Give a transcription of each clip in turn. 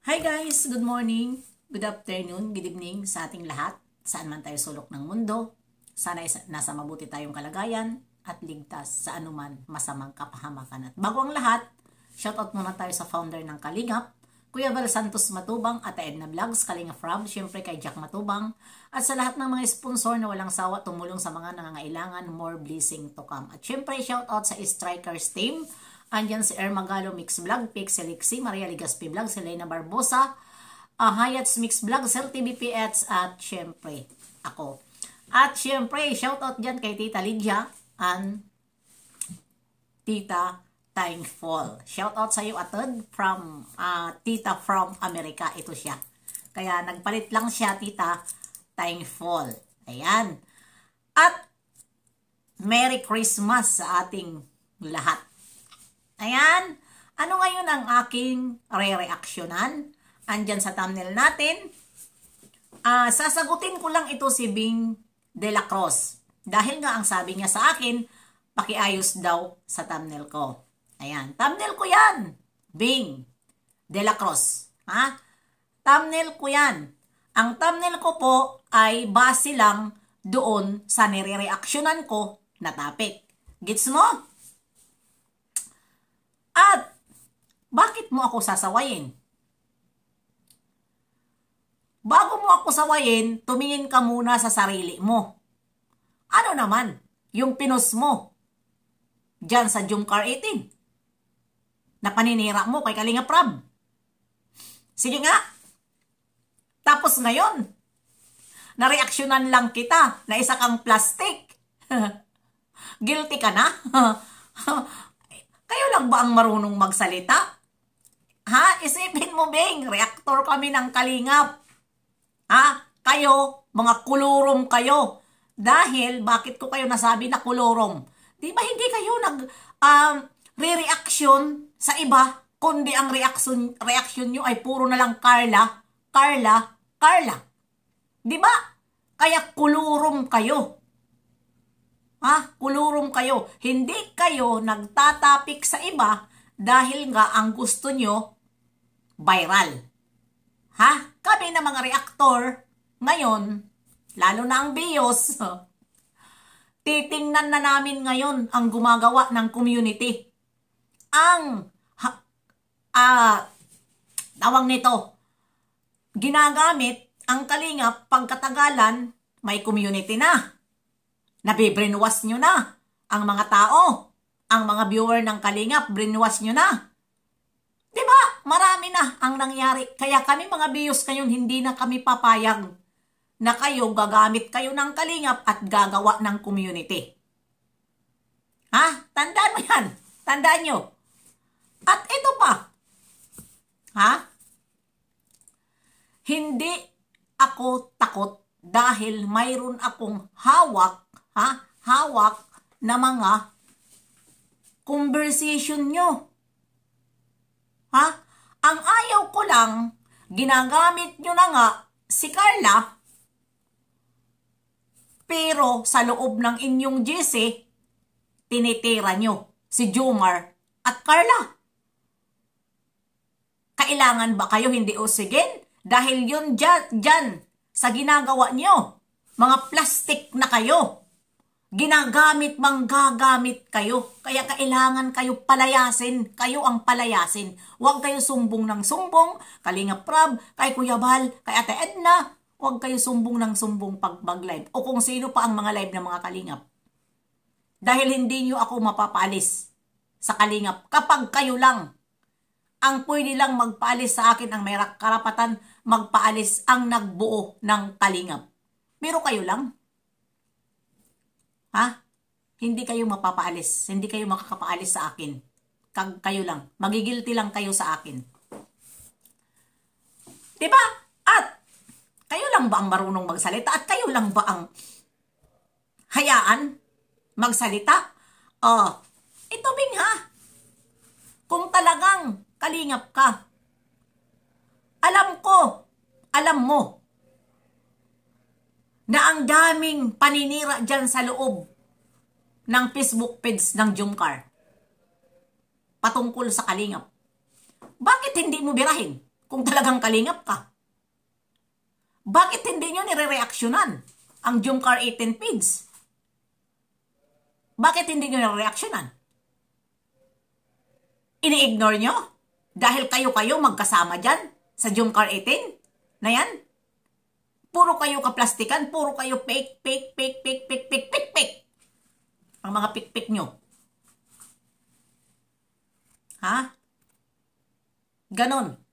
Hi guys! Good morning, good afternoon, good evening sa ating lahat. Saan man tayo sulok ng mundo. Sana nasa mabuti tayong kalagayan at ligtas sa anuman masamang kapahamakan. At bago ang lahat, shoutout muna tayo sa founder ng Kalingap, Kuya Val Santos Matubang at Edna Vlogs, Kalingap Rob, syempre kay Jack Matubang, at sa lahat ng mga sponsor na walang sawa tumulong sa mga nangangailangan, more blessing to come. At syempre shoutout sa Strikers team. Andyan si Ermagalo Mix Vlog, Pixel Lixi, Maria Ligaspi Vlog, Selena Barbosa, Hayats Mix Vlog, Sel TVPX, at syempre ako. At syempre shoutout dyan kay Tita Lydia and Tita Thankful. Shoutout sa iyo atod from Tita from America. Ito siya. Kaya nagpalit lang siya, Tita Thankful. Ayan. At Merry Christmas sa ating lahat. Ayan, ano ngayon ang aking re-reaksyonan? Andyan sa thumbnail natin. Sasagutin ko lang ito si Bing De La Cruz. Dahil nga ang sabi niya sa akin, pakiayos daw sa thumbnail ko. Ayan, thumbnail ko yan. Bing De La Cruz. Ha? Thumbnail ko yan. Ang thumbnail ko po ay base lang doon sa nire-reaksyonan ko na topic. Gets mo? At, bakit mo ako sasawayin? Bago mo ako sawayin, tumingin ka muna sa sarili mo. Ano naman, yung pinos mo, dyan sa Jumcar 18, na paninira mo kay Kalingap Rob. Sige nga. Tapos ngayon, nareaksyonan lang kita na isa kang plastic. Guilty ka na? Kayo lang ba ang marunong magsalita? Ha? Isipin mo, Bing, reactor kami ng Kalingap. Ha? Kayo, mga kulurong kayo. Dahil, bakit ko kayo nasabi na kulurong? Di ba hindi kayo re-reaction sa iba, kundi ang reaction nyo ay puro na lang Carla, Carla, Carla. Di ba? Kaya kulurong kayo. Ha? Kulurong kayo. Hindi kayo nagtatapik sa iba dahil nga ang gusto nyo viral. Ha? Kami na mga reactor ngayon, lalo na ang BIOS, titingnan na namin ngayon ang gumagawa ng community. Ang tawag nito, ginagamit ang Kalingap pagkatagalan, may community na. Nabibrainwash nyo na ang mga tao, ang mga viewer ng Kalingap, brainwash nyo na. Diba? Marami na ang nangyari. Kaya kami mga BIOS ngayon, hindi na kami papayag na kayo gagamit kayo ng Kalingap at gagawa ng community. Ha? Tandaan mo yan. Tandaan nyo. At ito pa. Ha? Hindi ako takot dahil mayroon akong hawak, hawak na mga conversation nyo. Ha? Ang ayaw ko lang, ginagamit nyo na nga si Carla, pero sa loob ng inyong GC, tinitira nyo si Jomar at Carla. Kailangan ba kayo hindi usigin? Dahil yun dyan sa ginagawa nyo. Mga plastic na kayo. Ginagamit, manggagamit kayo. Kaya kailangan kayo palayasin. Kayo ang palayasin. Huwag kayo sumbong ng sumbong. Kalingap Rob, kay Kuya Val, kay Ate Edna. Huwag kayo sumbong ng sumbong pag mag-live. O kung sino pa ang mga live ng mga Kalingap. Dahil hindi nyo ako mapapaalis sa Kalingap. Kapag kayo lang ang pwede lang magpaalis sa akin, ang may karapatan magpaalis ang nagbuo ng Kalingap. Pero kayo lang. Ha? Hindi kayo mapapaalis. Hindi kayo makakapaalis sa akin. Kayo lang. Magigilty lang kayo sa akin. Diba? At kayo lang ba ang marunong magsalita? At kayo lang ba ang hayaan magsalita? Ito Bing ha. Kung talagang Kalingap ka, alam ko, alam mo, na ang daming paninira dyan sa loob ng Facebook page ng Jumcar patungkol sa Kalingap. Bakit hindi mo birahin? Kung talagang kalingap ka. Bakit hindi nyo nire-reaksyonan ang Jumcar 18 Pids? Bakit hindi nyo nire-reaksyonan? Ini-ignore nyo? Dahil kayo-kayo magkasama dyan sa Jumcar 18 na yan? Puro kayo kaplastikan, puro kayo fake. Ang mga pik nyo. Ha? Ganon.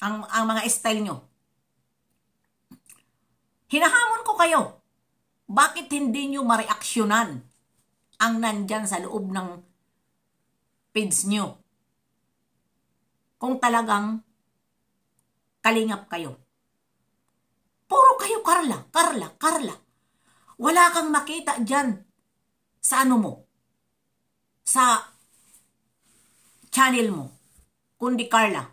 Ang mga style nyo. Hinahamon ko kayo. Bakit hindi nyo mareaksyonan ang nandyan sa loob ng page nyo? Kung talagang kalingap kayo. Puro kayo Carla. Wala kang makita dyan sa ano mo. Sa channel mo. Kundi Carla.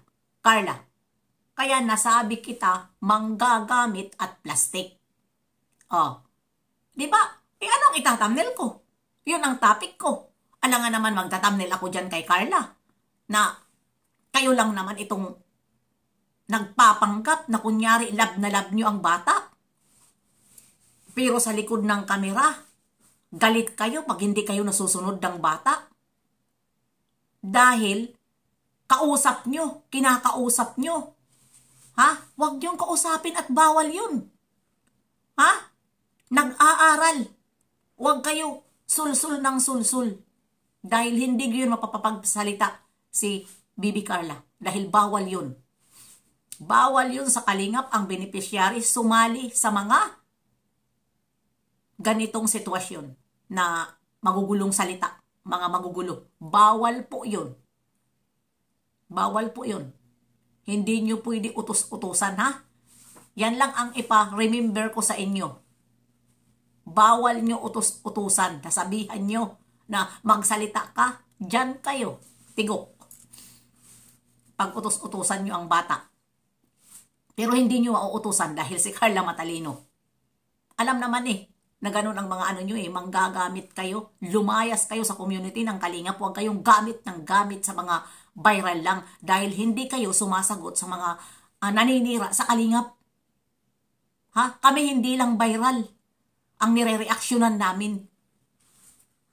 Kaya nasabi kita, manggagamit at plastic. Oh. Di ba? Anong itatamnel ko? Yun ang topic ko. Alangan naman magtatamnel ako dyan kay Carla. Na kayo lang naman itong nagpapanggap na kunyari love na love nyo ang bata. Pero sa likod ng kamera, galit kayo pag hindi kayo nasusunod ng bata. Dahil kausap nyo, kinakausap nyo. Ha? Huwag niyong kausapin at bawal yun. Ha? Nag-aaral. Huwag kayo sulsul ng sulsul. Dahil hindi yun mapapagsalita si Bibi Carla. Dahil bawal yun. Bawal yun sa kalingap ang beneficiary sumali sa mga ganitong sitwasyon na magugulong salita. Mga magugulo. Bawal po yun. Bawal po yun. Hindi nyo pwede utos-utusan, ha? Yan lang ang ipa-remember ko sa inyo. Bawal nyo utos-utusan. Nasabihan nyo na magsalita ka, dyan kayo. Tigok. Pag utos-utusan nyo ang bata. Pero hindi nyo mauutusan dahil si Carla matalino. Alam naman na ganun ang mga ano nyo manggagamit kayo. Lumayas kayo sa community ng kalingap. Huwag kayong gamit sa mga viral lang dahil hindi kayo sumasagot sa mga naninira sa kalingap. Ha? Kami hindi lang viral ang nire-reaksyonan namin.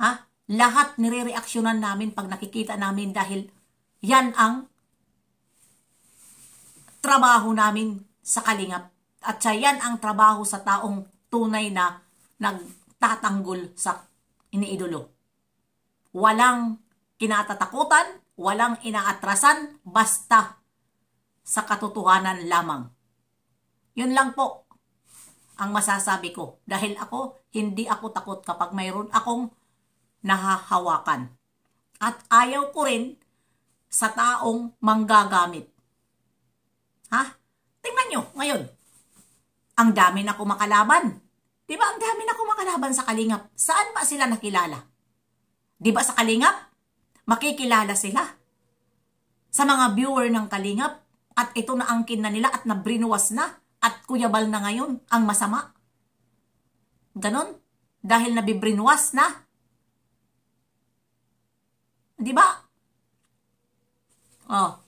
Ha? Lahat nire-reaksyonan namin pag nakikita namin dahil yan ang trabaho namin sa kalingap. At yan ang trabaho sa taong tunay na nagtatanggol sa iniidolo. Walang kinatatakutan, walang inaatrasan, basta sa katotohanan lamang. Yun lang po ang masasabi ko. Dahil hindi ako takot kapag mayroon akong nahahawakan. At ayaw ko rin sa taong manggagamit. Ha? Tingnan nyo, ngayon. Ang dami na kumakalaban. Diba ang dami na kumakalaban sa kalingap? Saan ba sila nakilala? Diba sa kalingap? Makikilala sila sa mga viewer ng kalingap at ito na angkin na nila at nabrinuwas na at kuyabal na ngayon ang masama. Ganon. Dahil nabibrinuwas na. Diba? Oh.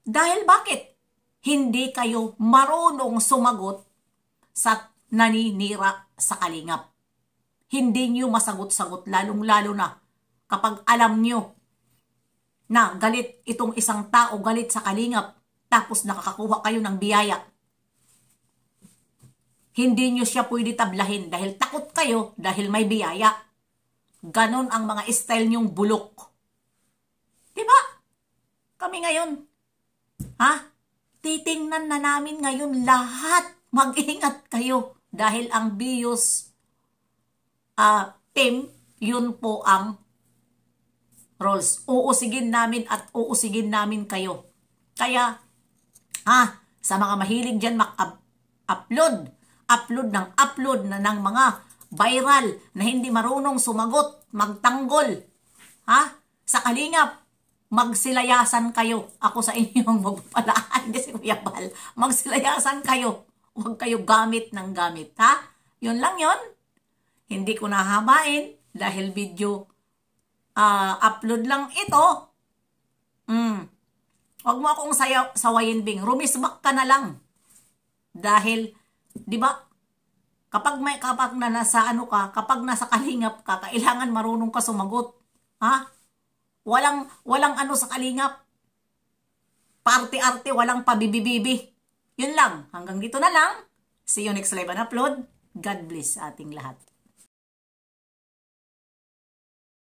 Dahil bakit? Hindi kayo marunong sumagot sa naninira sa kalingap. Hindi nyo masagot-sagot lalong-lalo na kapag alam nyo na galit itong isang tao, galit sa kalingap, tapos nakakakuha kayo ng biyaya. Hindi nyo siya pwede tablahin dahil takot kayo dahil may biyaya. Ganon ang mga style nyong bulok. Diba? Kami ngayon, ha? Titingnan na namin ngayon lahat. Mag-ingat kayo dahil ang BIOS team, yun po ang roles. Uusigin namin at uusigin namin kayo. Kaya, sa mga mahilig dyan upload na ng mga viral na hindi marunong sumagot, magtanggol, sa kalingap, magsilayasan kayo. Ako sa inyong magpapalaan, kasi Kuya Bal, magsilayasan kayo. Huwag kayo gamit ng gamit, ha? Yun lang yun. Hindi ko nahabain dahil video upload lang ito. Huwag mo akong sawayin, Bing. Rumisbak ka na lang. Dahil, di ba, kapag nasa ano ka, kapag nasa kalingap ka, kailangan marunong ka sumagot. Ha? Walang ano sa kalingap. Parte-arte, walang pabibibibi. Yun lang. Hanggang dito na lang. See you next live and upload. God bless ating lahat.